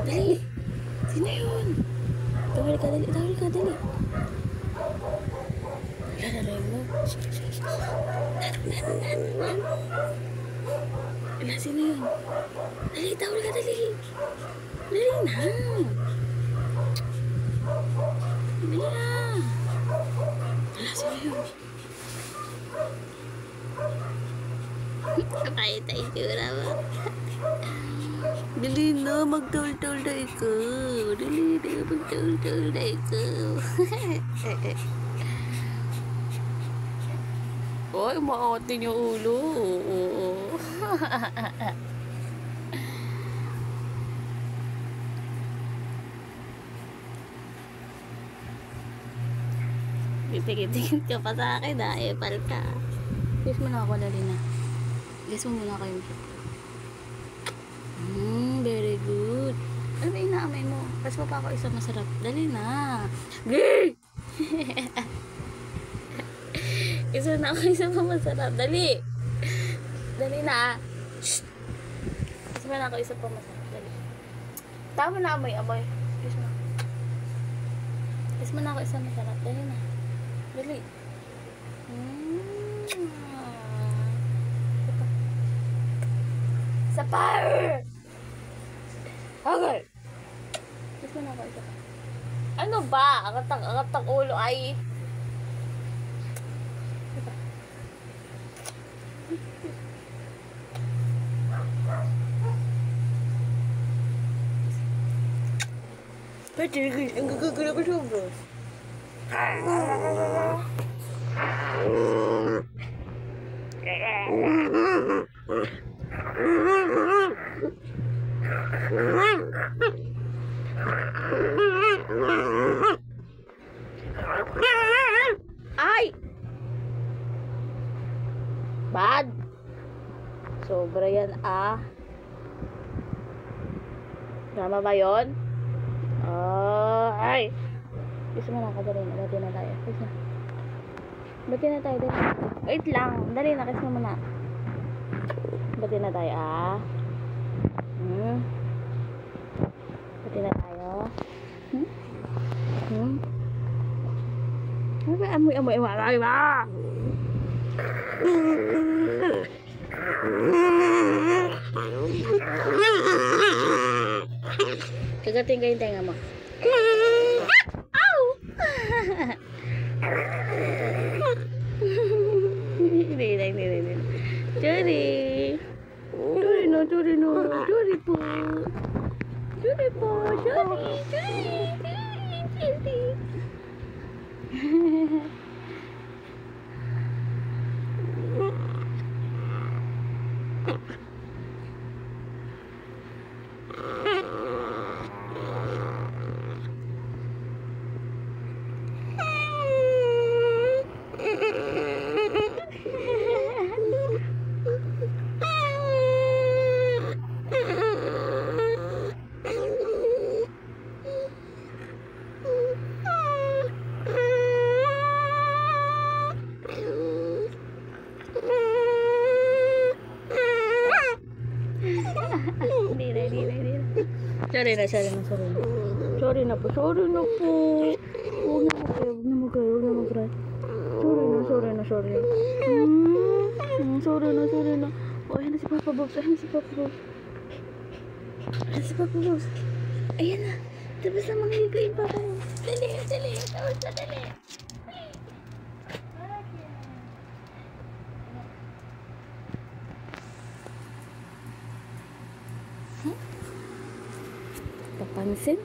Dali. Sino yun? Tawal ka, dali. Tawal ka, dali. Lalay mo. Wala, sino yun? Dali, tawal ka, dali. Dali na. Dali na. Wala, sino yun? Kapahit tayo sigura ba? Dali na, magtawal-tawal na ikaw. Dali na, magtawal-tawal na ikaw. Oy, maotin yung ulo. Oo. Titikit-tikit ka pa sa akin, ha? Epal ka. Kiss mo na ako, Lalina. Kiss mo muna kayo. Very good. Ano ba inaamay mo? Pas pa ako isa masarap. Dali na. Gay! Isa na ako isa pa masarap. Dali. Dali na. Shh. Isa na ako isa pa masarap. Dali. Tama na amoy. Kiss mo. Kiss mo na ako isa masarap. Dali na. Dali. Sa power! Okay. Kiss mo na ako isa pa. Ano ba? Angat-ang ulo ay... Pwede ang gagagala ko sobra. Ay! Bad! Sobra yan, ah. Tama ba yun? Ay! Gusto mo na kadali na. Bati na tayo. Bati na tayo. Wait lang. Dali na. Kiss mo muna. Bati na tayo, ah. Bati na tayo. Ano ba? Amoy. Amoy ba? Kagating ka yung tenga mo. Ow! Hindi. Juri. Juri po. Sorry na po. Huwag na mag-cry. Sorry na. Sorry na. Oh, ayan na si Papa Bobs. Ayan na. Tapos na manghihigay Papa Bobs. Dali. Tapos na, dali. Papansin?